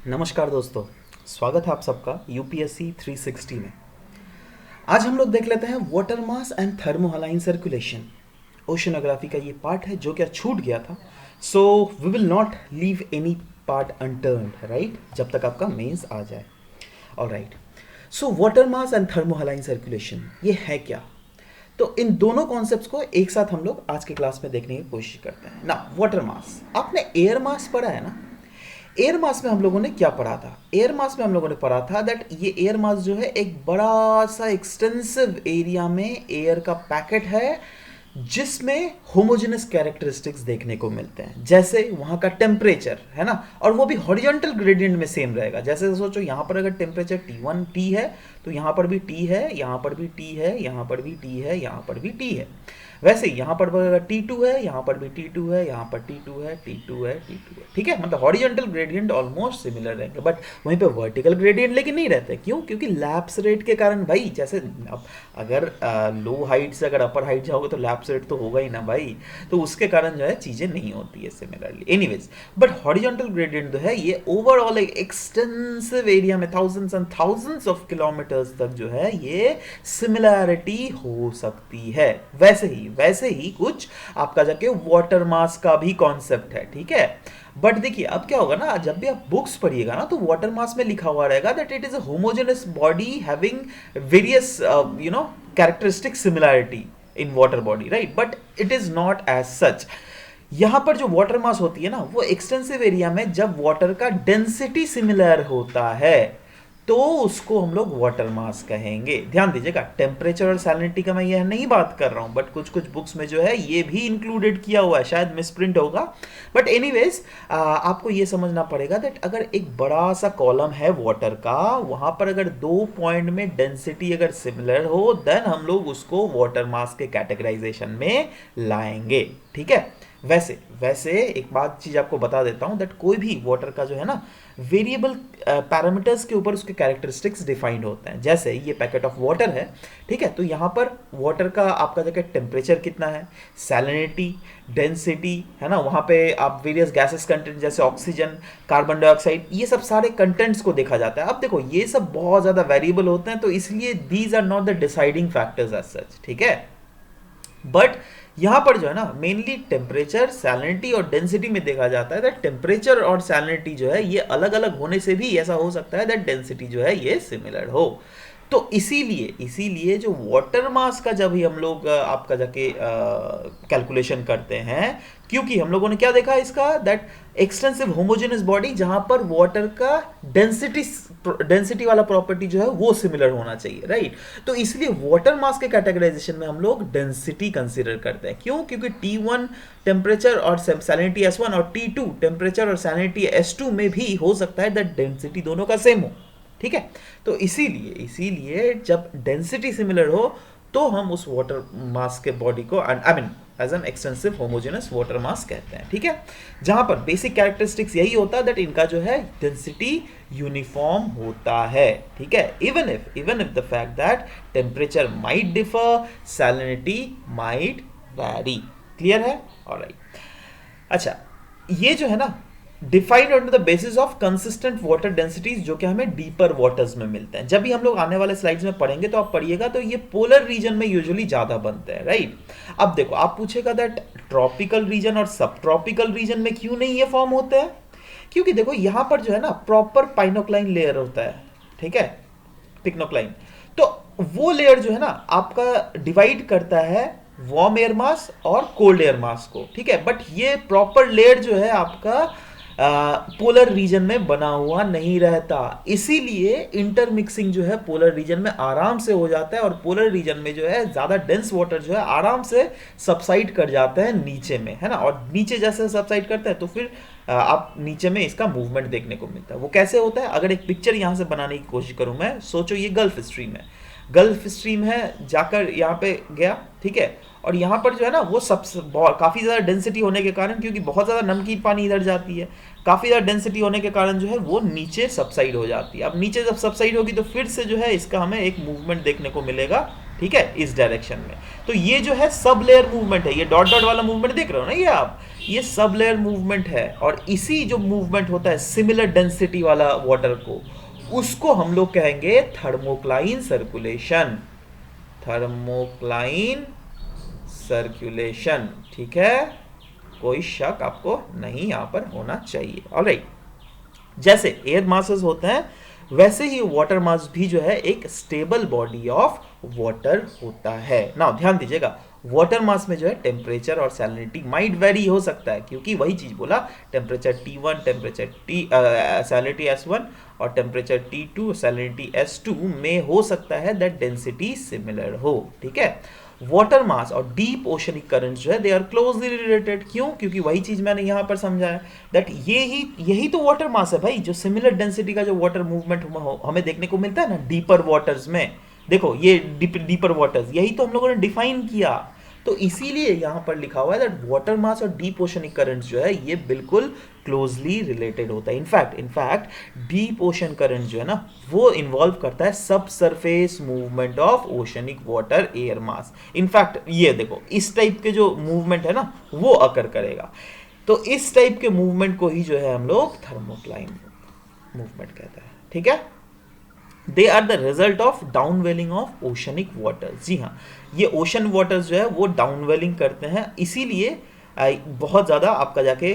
नमस्कार दोस्तों, स्वागत है आप सबका यूपीएससी 360 में। आज हम लोग देख लेते हैं water mass and thermohaline circulation. Oceanography का ये पार्ट है जो क्या छूट गया था। So we will not leave any part unturned, right, जब तक आपका मेंस आ जाए। Alright, so water mass and thermohaline circulation ये है क्या? तो इन दोनों कॉन्सेप्ट्स को एक साथ हम लोग आज के क्लास में देखने की कोशिश करते हैं ना। वाटर मास, आपने एयर मास पढ़ा है ना। एयर मास में हम लोगों ने क्या पढ़ा था? एयर मास में हम लोगों ने पढ़ा था दैट ये एयर मास जो है एक बड़ा सा एक्सटेंसिव एरिया में एयर का पैकेट है जिसमें होमोजेनस कैरेक्टरिस्टिक्स देखने को मिलते हैं। जैसे वहाँ का टेम्परेचर है ना, और वो भी हॉरिजॉन्टल ग्रेडियंट में सेम रहेगा। जैसे सोचो यहाँ पर अगर टेम्परेचर T1 T है तो यहाँ पर भी T है, यहाँ पर भी T है, यहाँ पर भी T है, यहाँ पर भी T है। वैसे यहाँ पर अगर T2 है, यहाँ पर भी T2 है, यहाँ पर T2 है, T2 है, T2 है। ठीक है, मतलब हॉरिजॉन्टल ग्रेडियंट ऑलमोस्ट सिमिलर रहेंगे, बट वहीं पे वर्टिकल ग्रेडियंट लेकिन नहीं रहते। क्यों? क्योंकि लैप्स रेट के कारण भाई। जैसे अब अगर लो हाइट से अगर अपर हाइट जाओगे तो लैप्स रेट तो होगा ही ना भाई, तो उसके कारण जो है चीज़ें नहीं होती है similarly. Anyways, but horizontal gradient जो है ये ओवरऑल एक एक्सटेंसिव एरिया में thousands and thousands of kilometres तक जो है ये सिमिलैरिटी हो सकती है। वैसे ही कुछ आपका जाके वाटर मास का भी कॉन्सेप्ट है, ठीक है। बट देखिए अब क्या होगा ना, जब भी आप बुक्स पढ़िएगा ना तो वाटर मास में लिखा हुआ रहेगा that it is a homogeneous body having various characteristic similarity in water body, right, but it is not as such. यहां पर जो वाटर मास होती है ना वो एक्सटेंसिव एरिया में जब वाटर का डेंसिटी सिमिलर होता है तो उसको हम लोग वाटर मास कहेंगे। ध्यान दीजिएगा, टेम्परेचर और सैलिनिटी का मैं यह नहीं बात कर रहा हूं, बट कुछ कुछ बुक्स में जो है ये भी इंक्लूडेड किया हुआ है, शायद मिसप्रिंट होगा। बट एनीवेज आपको ये समझना पड़ेगा दैट अगर एक बड़ा सा कॉलम है वाटर का, वहां पर अगर 2 पॉइंट में डेंसिटी अगर सिमिलर हो देन हम लोग उसको वाटर मास के कैटेगराइजेशन में लाएंगे, ठीक है। वैसे वैसे एक बात चीज आपको बता देता हूं दैट कोई भी वाटर का जो है ना वेरिएबल पैरामीटर्स के ऊपर उसके कैरेक्टरिस्टिक्स डिफाइंड होते हैं। जैसे ये पैकेट ऑफ वाटर है, ठीक है, तो यहाँ पर वाटर का आपका जगह टेम्परेचर कितना है, सैलिनिटी, डेंसिटी, है ना, वहाँ पे आप वेरियस गैसेस कंटेंट जैसे ऑक्सीजन, कार्बन डाइऑक्साइड, ये सब सारे कंटेंट्स को देखा जाता है। अब देखो ये सब बहुत ज़्यादा वेरिएबल होते हैं, तो इसलिए these are not the deciding factors as such, ठीक है। बट यहां पर जो है ना मेनली टेम्परेचर, सैलिनिटी और डेंसिटी में देखा जाता है दैट टेम्परेचर और सैलिनिटी जो है ये अलग अलग होने से भी ऐसा हो सकता है दैट डेंसिटी जो है ये सिमिलर हो। तो इसीलिए जो वाटर मास का जब भी हम लोग आपका जाके कैलकुलेशन करते हैं, क्योंकि हम लोगों ने क्या देखा इसका दैट एक्सटेंसिव होमोजेनस बॉडी जहां पर वाटर का डेंसिटी वाला प्रॉपर्टी जो है वो सिमिलर होना चाहिए, राइट। तो इसलिए वाटर मास के कैटेगराइजेशन में हम लोग डेंसिटी कंसीडर करते हैं। क्यों? क्योंकि T1 टेम्परेचर और सैलिनिटी S1 और T2 टेम्परेचर और सैलिनिटी S2 में भी हो सकता है दैट डेंसिटी दोनों का सेम हो, ठीक है। तो इसीलिए जब डेंसिटी सिमिलर हो तो हम उस वाटर मास के बॉडी को I mean as an extensive homogeneous water mass कहते हैं, ठीक है। जहां पर बेसिक कैरेक्टरिस्टिक्स यही होता है दैट इनका जो है डेंसिटी यूनिफॉर्म होता है, ठीक है। Even if the fact that temperature might differ, salinity might vary. Clear है? ऑलराइट। अच्छा, ये जो है ना defined on the basis of consistent water densities जो कि हमें डीपर वाटर्स में मिलते हैं। जब भी हम लोग आने वाले स्लाइड्स में पढ़ेंगे तो आप पढ़िएगा तो ये पोलर रीजन में यूजुअली ज्यादा बनते हैं, राइट। अब देखो आप पूछेगा दैट ट्रॉपिकल रीजन और सब ट्रॉपिकल रीजन में क्यों नहीं ये फॉर्म होते हैं? क्योंकि देखो यहां पर जो है ना प्रॉपर पाइनोक्लाइन लेयर होता है, ठीक है, पिक्नोक्लाइन। तो वो लेयर जो है ना आपका डिवाइड करता है वार्म एयर मास और कोल्ड एयर मास को, ठीक है। बट ये प्रॉपर लेयर जो है आपका पोलर रीजन में बना हुआ नहीं रहता, इसीलिए इंटरमिक्सिंग जो है पोलर रीजन में आराम से हो जाता है और पोलर रीजन में जो है ज्यादा डेंस वाटर जो है आराम से सबसाइड कर जाता है नीचे में, है ना। और नीचे जैसे सबसाइड करता है तो फिर आप नीचे में इसका मूवमेंट देखने को मिलता है। वो कैसे होता है? अगर एक पिक्चर यहां से बनाने की कोशिश करूं मैं, सोचो ये गल्फ स्ट्रीम है, जाकर यहाँ पे गया, ठीक है, और यहाँ पर जो है ना वो सब काफ़ी ज़्यादा डेंसिटी होने के कारण, क्योंकि बहुत ज़्यादा नमकीन पानी इधर जाती है, काफ़ी ज़्यादा डेंसिटी होने के कारण जो है वो नीचे सबसाइड हो जाती है। अब नीचे जब सबसाइड होगी तो फिर से जो है इसका हमें एक मूवमेंट देखने को मिलेगा, ठीक है, इस डायरेक्शन में। तो ये जो है सब लेयर मूवमेंट है, ये डॉट डॉट वाला मूवमेंट देख रहे हो ना ये आप, ये सब लेयर मूवमेंट है। और इसी जो मूवमेंट होता है सिमिलर डेंसिटी वाला वाटर को, उसको हम लोग कहेंगे थर्मोक्लाइन सर्कुलेशन, थर्मोक्लाइन सर्कुलेशन। ठीक है, कोई शक आपको नहीं यहां पर होना चाहिए। ऑलराइट, जैसे एयर मासेस होते हैं वैसे ही वाटर मास भी जो है एक स्टेबल बॉडी ऑफ वाटर होता है। ना ध्यान दीजिएगा, वाटर मास में जो है टेम्परेचर और सैलिनिटी माइट वेरी हो सकता है, क्योंकि वही चीज बोला, temperature T1, temperature salinity S1 और टेम्परेचर T2 सैलिनिटी S2 में हो सकता है दैट डेंसिटी सिमिलर हो। ठीक है, वाटर मास और डीप ओशनिक करंट्स जो है दे आर क्लोजली रिलेटेड। क्यों? क्योंकि वही चीज मैंने यहां पर समझाया दैट यही तो वाटर मास है भाई, जो सिमिलर डेंसिटी का जो वाटर मूवमेंट हमें देखने को मिलता है ना डीपर वाटर्स में। देखो ये डीपर वाटर्स, यही तो हम लोगों ने डिफाइन किया। तो इसीलिए यहां पर लिखा हुआ है दैट वाटर मास और डीप ओशनिक करंट्स जो है ये बिल्कुल क्लोजली रिलेटेड होता है। इनफैक्ट डीप ओशन करंट जो है ना वो इन्वॉल्व करता है सब surface movement of oceanic water air mass. In fact ये देखो इस टाइप के जो मूवमेंट है ना वो अकर करेगा। तो इस टाइप के मूवमेंट को ही जो है हम लोग थर्मोक्लाइन मूवमेंट कहते हैं। ठीक है, they are the result of downwelling of oceanic waters. जी हाँ, ये ओशन वाटर्स जो है वो डाउनवेलिंग करते हैं, इसीलिए बहुत ज़्यादा आपका जाके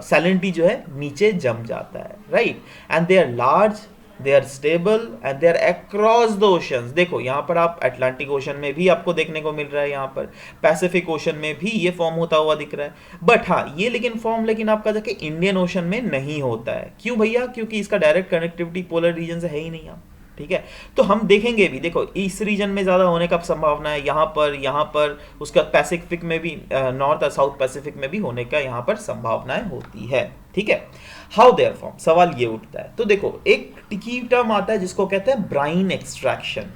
सैलिनिटी जो है नीचे जम जाता है, right. And they are large, they are stable and they are across the oceans. देखो यहाँ पर आप अटलांटिक ओशन में भी आपको देखने को मिल रहा है, यहाँ पर पैसिफिक ओशन में भी ये फॉर्म होता हुआ दिख रहा है। बट हाँ ये लेकिन फॉर्म लेकिन आपका जाके इंडियन ओशन में नहीं होता है। क्यों भैया? क्योंकि इसका डायरेक्ट कनेक्टिविटी पोलर रीजन से है ही नहीं। आप ठीक है, तो हम देखेंगे भी, देखो इस रीजन में ज्यादा होने का संभावना है, यहाँ पर उसका पैसिफिक में भी, नॉर्थ और साउथ पैसिफिक में भी होने का यहाँ पर संभावनाएं होती है। ठीक है, हाउ देयर फॉर्म, सवाल ये उठता है। तो देखो एक टिकी टर्म आता है जिसको कहते हैं ब्राइन एक्सट्रैक्शन।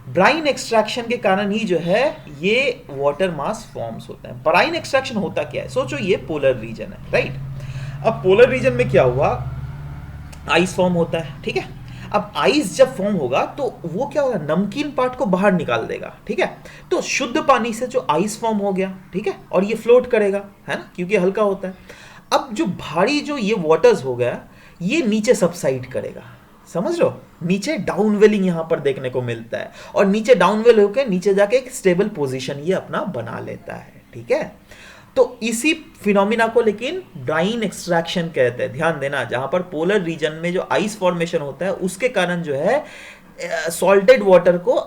ब्राइन एक्सट्रैक्शन के कारण ही जो है ये वाटर मास फॉर्म्स होते हैं। ब्राइन एक्सट्रैक्शन होता क्या है? सोचो ये पोलर रीजन है, राइट। अब पोलर रीजन में क्या हुआ, आइस फॉर्म होता है। ठीक है, अब आइस जब फॉर्म होगा तो वो क्या होगा, नमकीन पार्ट को बाहर निकाल देगा। ठीक है, तो शुद्ध पानी से जो आइस फॉर्म हो गया, ठीक है, और ये फ्लोट करेगा, है ना, क्योंकि हल्का होता है। अब जो भारी जो ये वाटर्स हो गया, ये नीचे सबसाइड करेगा। समझ लो, नीचे डाउनवेलिंग यहां पर देखने को मिलता है, और नीचे डाउनवेल होकर नीचे जाके एक स्टेबल पोजीशन ये अपना बना लेता है। ठीक है, तो इसी फिनोमिना को लेकिन ब्राइन एक्सट्रैक्शन कहते हैं। ध्यान देना, जहां पर पोलर रीजन में जो आइस फॉर्मेशन होता है उसके कारण जो है सॉल्टेड वाटर को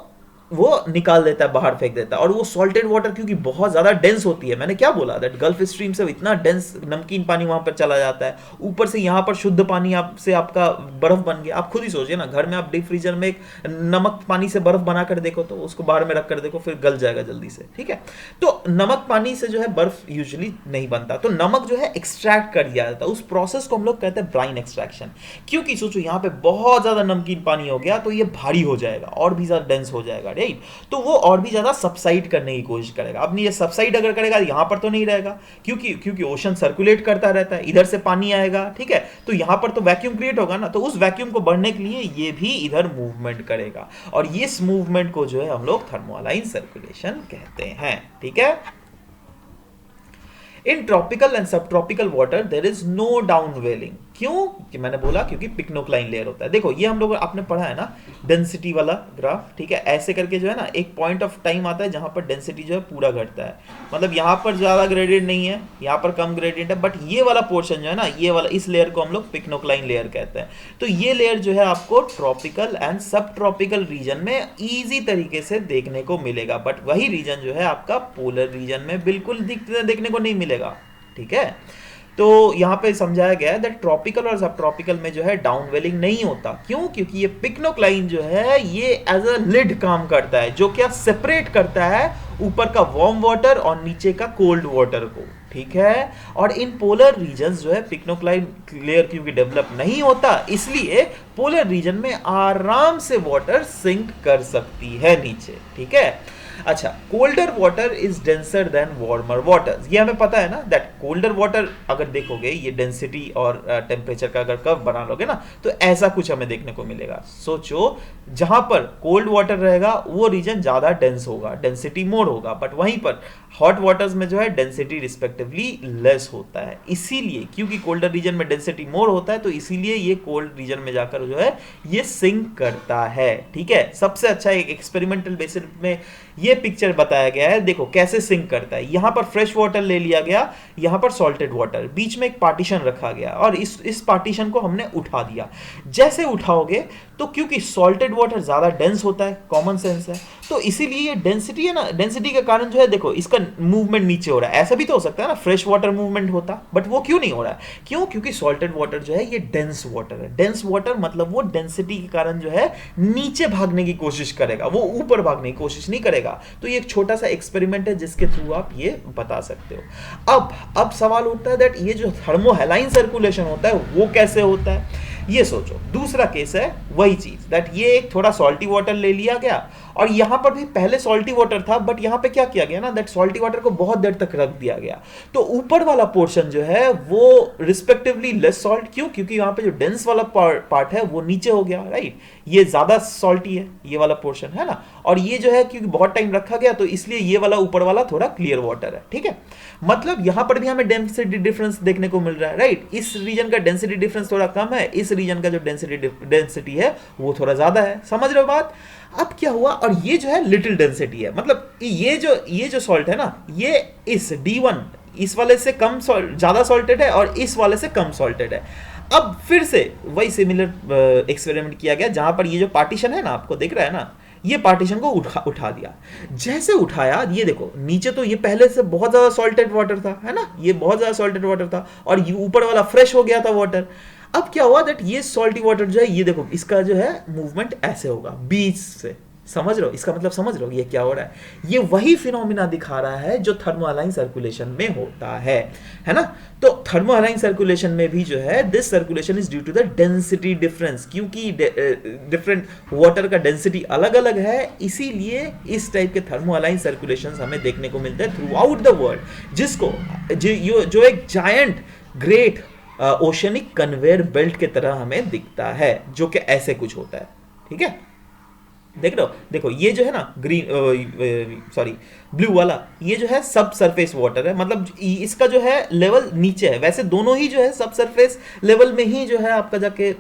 वो निकाल देता है, बाहर फेंक देता है। और वो सॉल्टेड वाटर क्योंकि बहुत ज्यादा डेंस होती है, मैंने क्या बोला दैट गल्फ स्ट्रीम से इतना डेंस नमकीन पानी वहां पर चला जाता है, ऊपर से यहाँ पर शुद्ध पानी आपसे आपका बर्फ बन गया। आप खुद ही सोचिए ना, घर में आप डीप फ्रीजर में एक नमक पानी से बर्फ बना कर देखो तो उसको बाहर में रख कर देखो, फिर गल जाएगा जल्दी से। ठीक है, तो नमक पानी से जो है बर्फ यूजुअली नहीं बनता, तो नमक जो है एक्सट्रैक्ट कर दिया जाता है। उस प्रोसेस को हम लोग कहते हैं ब्राइन एक्सट्रैक्शन। क्योंकि सोचो यहाँ पे बहुत ज्यादा नमकीन पानी हो गया तो ये भारी हो जाएगा और भी ज्यादा डेंस हो जाएगा, राइट। तो वो और भी ज्यादा सबसाइड करने की कोशिश करेगा। अब ये सबसाइड अगर करेगा यहां पर तो नहीं रहेगा, क्योंकि ओशन सर्कुलेट करता रहता है, इधर से पानी आएगा। ठीक है, तो यहां पर तो वैक्यूम क्रिएट होगा ना, तो उस वैक्यूम को बढ़ने के लिए ये भी इधर मूवमेंट करेगा, और इस मूवमेंट को जो है हम लोग थर्मोलाइन सर्कुलेशन कहते हैं। ठीक है, in tropical and subtropical water there is no downwelling. क्यों? कि मैंने बोला क्योंकि पिक्नोक्लाइन लेयर होता है। देखो ये हम लोग आपने पढ़ा है ना डेंसिटी वाला ग्राफ। ठीक है, ऐसे करके जो है ना एक पॉइंट ऑफ टाइम आता है जहां पर डेंसिटी जो है पूरा घटता है, मतलब यहां पर ज्यादा ग्रेडियंट नहीं है, यहां पर कम ग्रेडियंट है, बट ये वाला पोर्शन जो है ना, ये वाला, इस लेयर को हम लोग पिक्नोक्लाइन लेयर कहते हैं। तो ये लेयर जो है आपको ट्रॉपिकल एंड सब ट्रॉपिकल रीजन में ईजी तरीके से देखने को मिलेगा, बट वही रीजन जो है आपका पोलर रीजन में बिल्कुल देखने को नहीं मिलेगा। ठीक है, तो यहां पे समझाया गया है दैट ट्रॉपिकल और सब ट्रॉपिकल में जो है डाउनवेलिंग नहीं होता। क्यों? क्योंकि ये पिक्नोक्लाइन जो है ये एज अ लिड काम करता है, जो क्या सेपरेट करता है ऊपर का वार्म वाटर और नीचे का कोल्ड वाटर को। ठीक है, और इन पोलर रीजन्स जो है पिक्नोक्लाइन लेयर क्योंकि डेवलप नहीं होता, इसलिए पोलर रीजन में आराम से वाटर सिंक कर सकती है नीचे। ठीक है, अच्छा, colder water is denser then warmer water, ये हमें पता है ना दैट कोल्डर वाटर, अगर देखोगे ये डेंसिटी और टेम्परेचर का अगर कर्व बना लोगे ना तो ऐसा कुछ हमें देखने को मिलेगा। सोचो जहां पर कोल्ड वाटर रहेगा वो रीजन ज्यादा डेंस होगा, डेंसिटी मोर होगा, बट वहीं पर हॉट वाटर्स में जो है डेंसिटी रिस्पेक्टिवली लेस होता है। इसीलिए क्योंकि कोल्डर रीजन में डेंसिटी मोर होता है तो इसीलिए ये कोल्ड रीजन में जाकर जो है ये सिंक करता है। ठीक है, सबसे अच्छा एक एक्सपेरिमेंटल बेसिस में ये पिक्चर बताया गया है, देखो कैसे सिंक करता है। यहां पर फ्रेश वाटर ले लिया गया, यहां पर सॉल्टेड वाटर, बीच में एक पार्टीशन रखा गया और इस पार्टीशन को हमने उठा दिया। जैसे उठाओगे तो क्योंकि सॉल्टेड वाटर ज्यादा डेंस होता है, कॉमन सेंस है, तो इसीलिए ये डेंसिटी है ना, डेंसिटी के कारण जो है देखो इसका मूवमेंट नीचे हो रहा है। ऐसा भी तो हो सकता है ना फ्रेश वाटर मूवमेंट होता, बट वो क्यों नहीं हो रहा है? क्यों? क्योंकि सॉल्टेड वाटर जो है ये डेंस वाटर है। डेंस वाटर मतलब वो डेंसिटी के कारण जो है नीचे भागने की कोशिश करेगा, वो ऊपर भागने की कोशिश नहीं करेगा। तो ये एक छोटा सा एक्सपेरिमेंट है जिसके थ्रू आप ये बता सकते हो। अब सवाल उठता है दैट ये जो थर्मोहैलाइन सर्कुलेशन होता है वो कैसे होता है? ये सोचो, दूसरा केस है वही चीज दैट ये एक थोड़ा सॉल्टी वाटर ले लिया गया और यहां पर भी पहले सॉल्टी वाटर था, बट यहां पे क्या किया गया ना दैट सॉल्टी वाटर को बहुत देर तक रख दिया गया, तो ऊपर वाला पोर्शन जो है वो रिस्पेक्टिवली लेस सॉल्ट। क्यों? क्योंकि यहां पे जो डेंस वाला पार्ट है वो नीचे हो गया, राइट? ये ज्यादा सॉल्टी है ये वाला पोर्शन, है ना, और ये जो है क्योंकि बहुत टाइम रखा गया तो इसलिए ये वाला ऊपर वाला थोड़ा क्लियर वाटर है। ठीक है, मतलब यहां पर भी हमें डेंसिटी डिफरेंस देखने को मिल रहा है, राइट? इस रीजन का डेंसिटी डिफरेंस थोड़ा कम है, इस रीजन का जो डेंसिटी है वो थोड़ा ज्यादा है। समझ रहे हो बात? अब क्या हुआ, और ये जो है लिटिल डेंसिटी है, मतलब ये जो सॉल्ट है ना ये इस D1 इस वाले से कम ज्यादा सॉल्टेड है और इस वाले से कम सॉल्टेड है। अब फिर से वही सिमिलर एक्सपेरिमेंट किया गया जहां पर ये जो पार्टीशन है ना, आपको दिख रहा है ना, ये पार्टीशन को उठा दिया। जैसे उठाया ये देखो नीचे तो ये पहले से बहुत ज्यादा सॉल्टेड वाटर था, है ना, ये बहुत ज्यादा सॉल्टेड वाटर था और ये ऊपर वाला फ्रेश हो गया था वाटर। अब क्या हुआ दैट ये सॉल्टी वाटर जो है ये देखो इसका जो है मूवमेंट ऐसे होगा बीच से। समझ रहे हो इसका मतलब? समझ रहे हो ये क्या हो रहा है? ये वही फिनोमिना दिखा रहा है जो थर्मोहलाइन सर्कुलेशन में होता है ना? तो थर्मोहलाइन सर्कुलेशन में भी जो है this circulation is due to the density difference, क्योंकि डिफरेंट वाटर का डेंसिटी अलग अलग है, इसीलिए इस टाइप के थर्मोहलाइन सर्कुलेशन हमें देखने को मिलते हैं थ्रू आउट द वर्ल्ड, जिसको जो एक giant great oceanic conveyor belt की तरह हमें दिखता है, जो कि ऐसे कुछ होता है। ठीक है, देख रहे हो, देखो ये जो है ना ग्रीन ब्लू वाला ये जो है सब सरफेस वाटर है, मतलब इसका जो है लेवल नीचे है। वैसे दोनों ही जो है सब सरफेस लेवल में ही जो है आपका जाके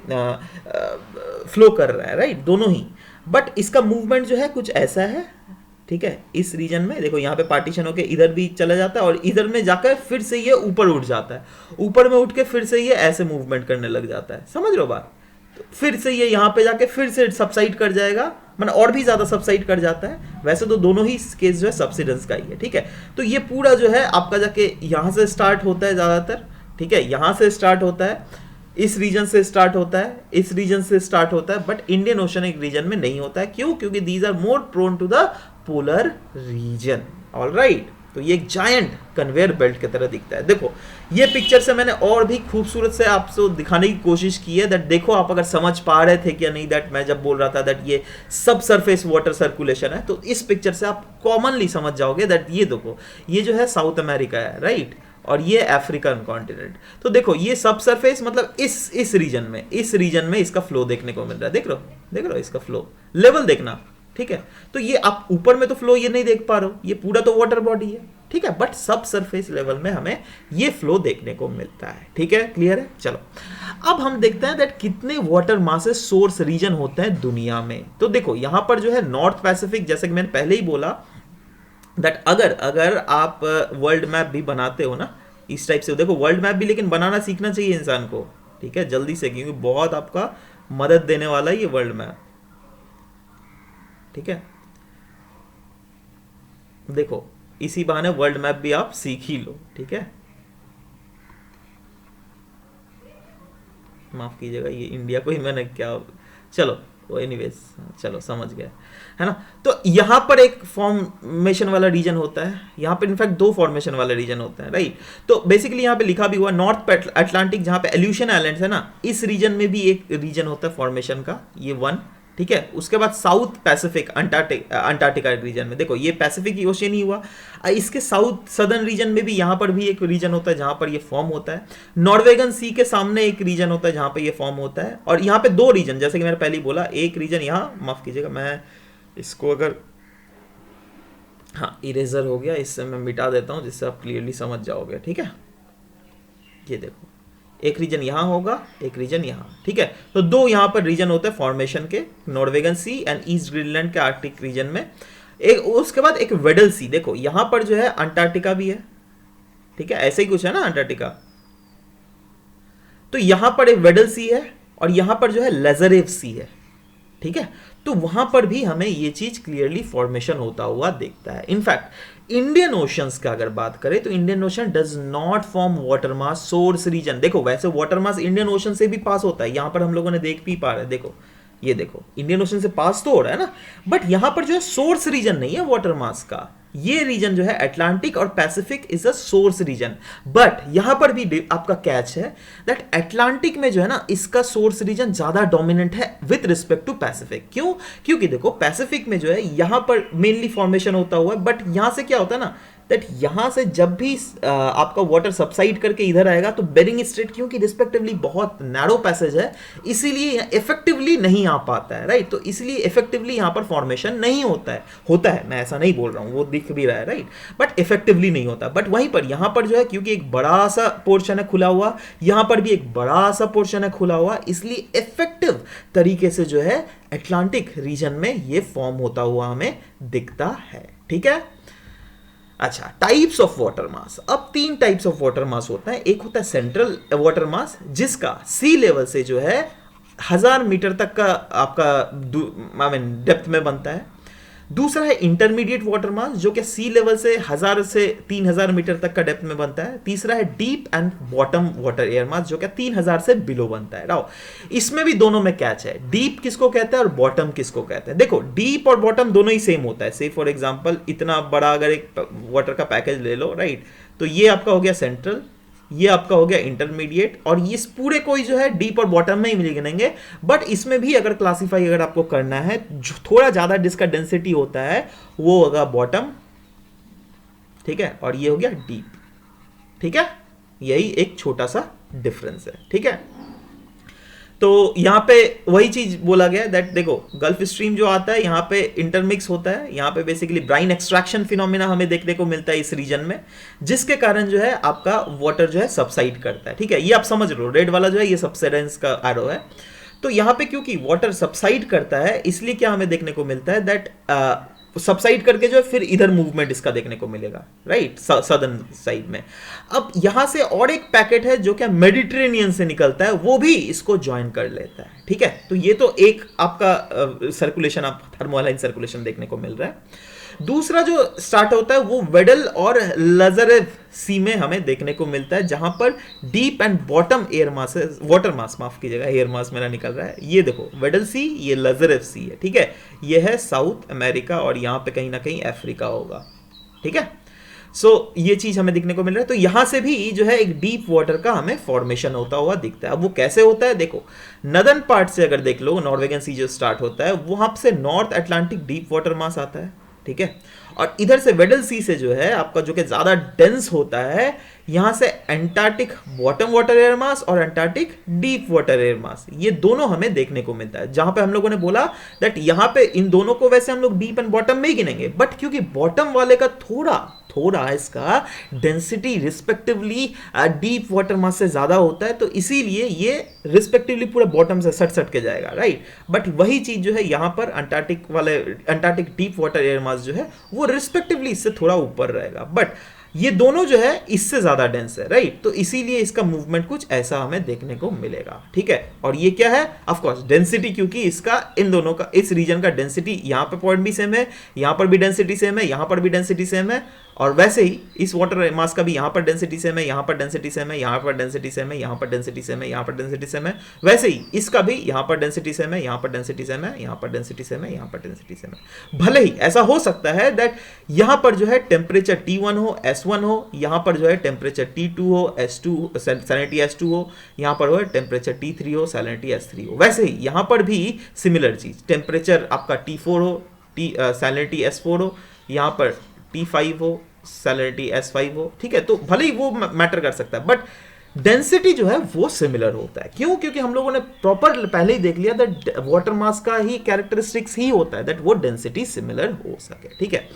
फ्लो कर रहा है, राइट, दोनों ही, बट इसका मूवमेंट जो है कुछ ऐसा है। ठीक है, इस रीजन में देखो यहाँ पे पार्टीशन होके इधर भी चला जाता है और इधर में जाकर फिर से ये ऊपर उठ जाता है, ऊपर में उठ के फिर से ये ऐसे मूवमेंट करने लग जाता है। समझ रहे हो बात? तो फिर से ये यहाँ पे जाके फिर से सबसाइड कर जाएगा, मतलब और भी ज्यादा सबसाइड कर जाता है। वैसे तो दोनों ही केस जो है सबसिडेंस का ही है। ठीक है, तो ये पूरा जो है आपका जाके यहाँ से स्टार्ट होता है ज्यादातर। ठीक है, यहाँ से स्टार्ट होता है, इस रीजन से स्टार्ट होता है, इस रीजन से स्टार्ट होता है, बट इंडियन ओशनिक रीजन में नहीं होता है। क्यों? क्योंकि these are more prone to the polar region. Alright, तो ये एक जायंट कन्वेयर बेल्ट की तरह दिखता है। देखो ये पिक्चर से मैंने और भी खूबसूरत से आपको दिखाने की कोशिश की है दैट देखो आप अगर समझ पा रहे थे क्या नहीं, दैट मैं जब बोल रहा था दैट ये सब सरफेस वाटर सर्कुलेशन है, तो इस पिक्चर से आप कॉमनली समझ जाओगे दैट ये देखो ये जो है साउथ अमेरिका है, राइट, और ये अफ्रीकन कॉन्टिनेंट। तो देखो ये सब सरफेस मतलब इस रीजन में इसका फ्लो देखने को मिल रहा है। देख रहे हो इसका फ्लो लेवल देखना। ठीक है, तो ये आप ऊपर में तो फ्लो ये नहीं देख पा रहे हो, ये पूरा तो वाटर बॉडी है। ठीक है, बट सब सरफेस लेवल में हमें ये फ्लो देखने को मिलता है। ठीक है, क्लियर है? चलो अब हम देखते हैं दैट कितने वाटर मासेस सोर्स रीजन होते हैं दुनिया में। तो देखो यहां पर जो है नॉर्थ पैसिफिक, जैसे कि मैंने पहले ही बोला दैट अगर आप वर्ल्ड मैप भी बनाते हो ना इस टाइप से, देखो वर्ल्ड मैप भी लेकिन बनाना सीखना चाहिए इंसान को। ठीक है, जल्दी से, क्योंकि बहुत आपका मदद देने वाला है ये वर्ल्ड मैप। ठीक है, देखो इसी बहाने वर्ल्ड मैप भी आप सीख ही लो। ठीक है, माफ कीजिएगा ये इंडिया को ही मैंने क्या, चलो एनीवेज, चलो समझ गए, है ना। तो यहां पर एक फॉर्मेशन वाला रीजन होता है, यहां पर इनफैक्ट दो फॉर्मेशन वाले रीजन होते हैं, राइट। तो बेसिकली यहां पे लिखा भी हुआ नॉर्थ अटलांटिक, जहां पे एल्यूशन आइलैंड्स है ना, इस रीजन में भी एक रीजन होता है फॉर्मेशन का, ये 1 ठीक है। उसके बाद साउथ पैसिफिक अंटार्कटिका रीजन में, देखो ये पैसिफिक ओशियन ही हुआ। इसके साउथ सदर्न रीजन में भी यहाँ पर भी एक रीजन होता है जहाँ पर ये फॉर्म होता है। नॉर्वेगन सी के सामने एक रीजन होता है जहाँ पर ये फॉर्म होता है। और यहाँ पे दो रीजन, जैसे कि मैंने पहले ही बोला, एक रीजन यहाँ, माफ कीजिएगा मैं इसको अगर, हाँ इरेजर हो गया, इससे मैं मिटा देता हूँ जिससे आप क्लियरली समझ जाओगे, ठीक है। ये देखो एक रीजन यहाँ होगा, एक रीजन यहाँ, ठीक है। तो दो यहाँ पर रीजन होते हैं फॉर्मेशन के, नॉर्वेगन सी एंड ईस्ट ग्रीनलैंड के आर्कटिक रीजन में। एक उसके बाद एक वेडल सी, देखो यहाँ पर जो है अंटार्कटिका भी है, ठीक है, ऐसे ही कुछ है ना अंटार्कटिका। तो यहां पर एक वेडल सी है और यहां पर जो है लेजरेव सी है, ठीक है। तो वहां पर भी हमें ये चीज क्लियरली फॉर्मेशन होता हुआ दिखता है। इनफैक्ट इंडियन ओशंस का अगर बात करें तो Indian ocean does not form water mass source region. देखो वैसे वाटर मास इंडियन ओशन से भी पास होता है, यहां पर हम लोगों ने देख भी पा रहे हैं, देखो ये देखो इंडियन ओशन से पास तो हो रहा है ना, बट यहां पर जो है सोर्स रीजन नहीं है वाटर मास का। ये रीजन जो है अटलांटिक और Pacific is a source region, but यहां पर भी आपका कैच है दैट अटलांटिक में जो है ना इसका सोर्स रीजन ज्यादा डोमिनेंट है विद रिस्पेक्ट टू पैसिफिक। क्यों? क्योंकि देखो पैसिफिक में जो है यहां पर मेनली फॉर्मेशन होता हुआ है, बट यहां से क्या होता है ना दैट यहां से जब भी आपका वाटर सबसाइड करके इधर आएगा तो बेरिंग स्ट्रेट क्योंकि रिस्पेक्टिवली बहुत नैरो पैसेज है इसीलिए इफेक्टिवली नहीं आ पाता है, राइट। तो इसलिए इफेक्टिवली यहां पर फॉर्मेशन नहीं होता है, मैं ऐसा नहीं बोल रहा हूं, वो दिख भी रहा है, राइट, बट इफेक्टिवली नहीं होता। बट वहीं पर यहां पर जो है क्योंकि एक बड़ा सा पोर्शन है खुला हुआ, यहां पर भी एक बड़ा सा पोर्शन है खुला हुआ, इसलिए इफेक्टिव तरीके से जो है अटलांटिक रीजन में ये फॉर्म होता हुआ हमें दिखता है, ठीक है। अच्छा, टाइप्स ऑफ वाटर मास। अब तीन टाइप्स ऑफ वाटर मास होता है। एक होता है सेंट्रल वाटर मास जिसका सी लेवल से जो है 1000 मीटर तक का आपका डेप्थ में बनता है। दूसरा है इंटरमीडिएट वाटर मास जो कि सी लेवल से 1000 से 3000 मीटर तक का डेप्थ में बनता है। तीसरा है deep and bottom water air मास जो कि 3000 से बिलो बनता है। राव, इसमें भी दोनों में कैच है, डीप किसको कहते हैं और बॉटम किसको कहते हैं। देखो डीप और बॉटम दोनों ही सेम होता है। से फॉर एग्जांपल इतना बड़ा अगर एक वाटर का पैकेज ले लो, राइट, तो ये आपका हो गया सेंट्रल, ये आपका हो गया इंटरमीडिएट, और इस पूरे को जो है डीप और बॉटम में ही मिलेंगे। बट इसमें भी अगर क्लासिफाई अगर आपको करना है, जो थोड़ा ज्यादा जिसका डेंसिटी होता है वो होगा बॉटम, ठीक है, और ये हो गया डीप, ठीक है। यही एक छोटा सा डिफरेंस है, ठीक है। तो यहां पे वही चीज बोला गया दैट देखो गल्फ स्ट्रीम जो आता है यहाँ पे इंटरमिक्स होता है, यहाँ पे बेसिकली ब्राइन एक्सट्रैक्शन फिनोमेना हमें देखने को मिलता है इस रीजन में, जिसके कारण जो है आपका वाटर जो है सबसाइड करता है, ठीक है। ये आप समझ लो, रेड वाला जो है ये सबसाइडेंस का एरो है। तो यहाँ पे क्योंकि वाटर सबसाइड करता है इसलिए क्या हमें देखने को मिलता है दैट सबसाइड करके जो है फिर इधर मूवमेंट इसका देखने को मिलेगा, राइट, सदर्न साइड में। अब यहां से और एक पैकेट है जो क्या मेडिटेरेनियन से निकलता है, वो भी इसको ज्वाइन कर लेता है, ठीक है। तो ये तो एक आपका सर्कुलेशन, आप थर्मोहालाइन सर्कुलेशन देखने को मिल रहा है। दूसरा जो स्टार्ट होता है वो वेडल और लजरेव सी में हमें देखने को मिलता है, जहां पर deep and bottom air mass, water mass, माफ कीजिएगा एयर मास मेरा निकल रहा है। ये देखो वेडल सी, ये लजरेव सी है, ठीक है। ये है साउथ अमेरिका और यहां पे कहीं ना कहीं अफ्रीका होगा, ठीक है। सो ये चीज हमें दिखने को मिल रहा है। तो यहां से भी जो है एक डीप वाटर का हमें फॉर्मेशन होता हुआ दिखता है। अब वो कैसे होता है, देखो नदर्न पार्ट से अगर देख लो, नॉर्वेगन सी जो स्टार्ट होता है वहां से north Atlantic deep water mass आता है, ठीक है। और इधर से वेडल सी से जो है आपका जो कि ज्यादा डेंस होता है, यहां से Antarctic bottom water air mass और Antarctic deep water air mass, ये दोनों हमें देखने को मिलता है। जहां पे हम लोगों ने बोला दैट यहां पे इन दोनों को वैसे हम लोग डीप एंड बॉटम में ही गिनेंगे, बट क्योंकि बॉटम वाले का थोड़ा इसका density respectively deep water mass से ज्यादा होता है, तो इसीलिए ये रिस्पेक्टिवली पूरा बॉटम से सट के जाएगा, राइट। बट वही चीज जो है यहां पर अंटार्कटिक डीप वाटर एयर मास जो है वो रिस्पेक्टिवली इससे थोड़ा ऊपर रहेगा, बट ये दोनों जो है इससे ज्यादा डेंस है, राइट। तो इसीलिए इसका मूवमेंट कुछ ऐसा हमें देखने को मिलेगा, ठीक है। और ये क्या है, ऑफ कोर्स डेंसिटी, क्योंकि इसका इन दोनों का, इस रीजन का डेंसिटी यहाँ पे पॉइंट भी सेम है, यहाँ पर भी डेंसिटी सेम है, यहाँ पर भी डेंसिटी सेम है, और वैसे ही इस वाटर मास का भी यहाँ पर डेंसिटी सेम है, यहाँ पर डेंसिटी सेम है, यहाँ पर डेंसिटी सेम है, यहाँ पर डेंसिटी सेम है, यहाँ पर डेंसिटी सेम है। वैसे ही इसका भी यहाँ पर डेंसिटी सेम है, यहाँ पर डेंसिटी सेम है, यहाँ पर डेंसिटी सेम है, यहाँ पर डेंसिटी सेम है। भले ही ऐसा हो सकता है दैट यहाँ पर जो है टेम्परेचर T1 हो, S1 हो, यहाँ पर जो है टेम्परेचर T2 हो, S2 सैलिनिटी S2 हो, यहाँ पर हो टेम्परेचर T3 हो, सैलिनिटी S3 हो। वैसे ही यहाँ पर भी सिमिलर चीज, टेम्परेचर आपका T4 हो, सैलिनिटी S4 हो, यहाँ पर T5 हो, सैलिनिटी S5 हो। ठीक है, तो भले ही वो मैटर कर सकता है, बट डेंसिटी जो है वो सिमिलर होता है। क्यों? क्योंकि हम लोगों ने प्रॉपर पहले ही देख लिया दैट वाटर मास का ही कैरेक्टरिस्टिक्स ही होता है दैट वो डेंसिटी सिमिलर हो सके। ठीक है,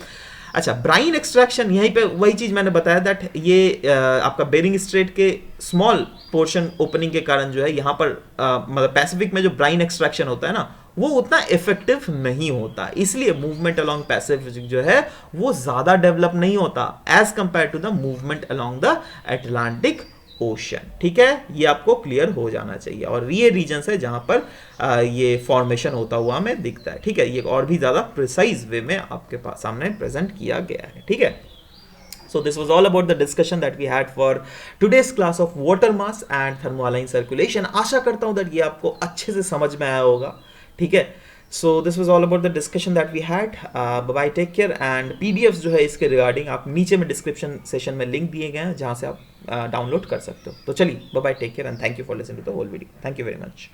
अच्छा, ब्राइन एक्सट्रैक्शन, यहीं पे वही चीज मैंने बताया दैट ये आपका बेरिंग स्ट्रेट के स्मॉल पोर्शन ओपनिंग के कारण जो है यहाँ पर मतलब पैसिफिक में जो ब्राइन एक्सट्रैक्शन होता है ना, वो उतना इफेक्टिव नहीं होता, इसलिए मूवमेंट अलोंग पैसिफिक जो है वो ज्यादा डेवलप नहीं होता as compared to the movement along the Atlantic ocean. ठीक है, ये आपको क्लियर हो जाना चाहिए। और ये रीजन है जहां पर ये फॉर्मेशन होता हुआ हमें दिखता है। ठीक है, ये और भी ज्यादा प्रिसाइज वे में आपके पास सामने प्रेजेंट किया गया है। ठीक है, so this was all about the discussion that we had for today's class of water mass and thermohaline circulation. आशा करता हूं that ये आपको अच्छे से समझ में आया होगा। ठीक है, so this was all about the discussion that we had. Bye bye, take care, and PDFs जो है इसके रिगार्डिंग आप नीचे में डिस्क्रिप्शन सेशन में लिंक दिए गए हैं जहां से आप डाउनलोड कर सकते हो। तो चलिए, bye bye, take care and thank you for listening to the whole video. Thank you very much.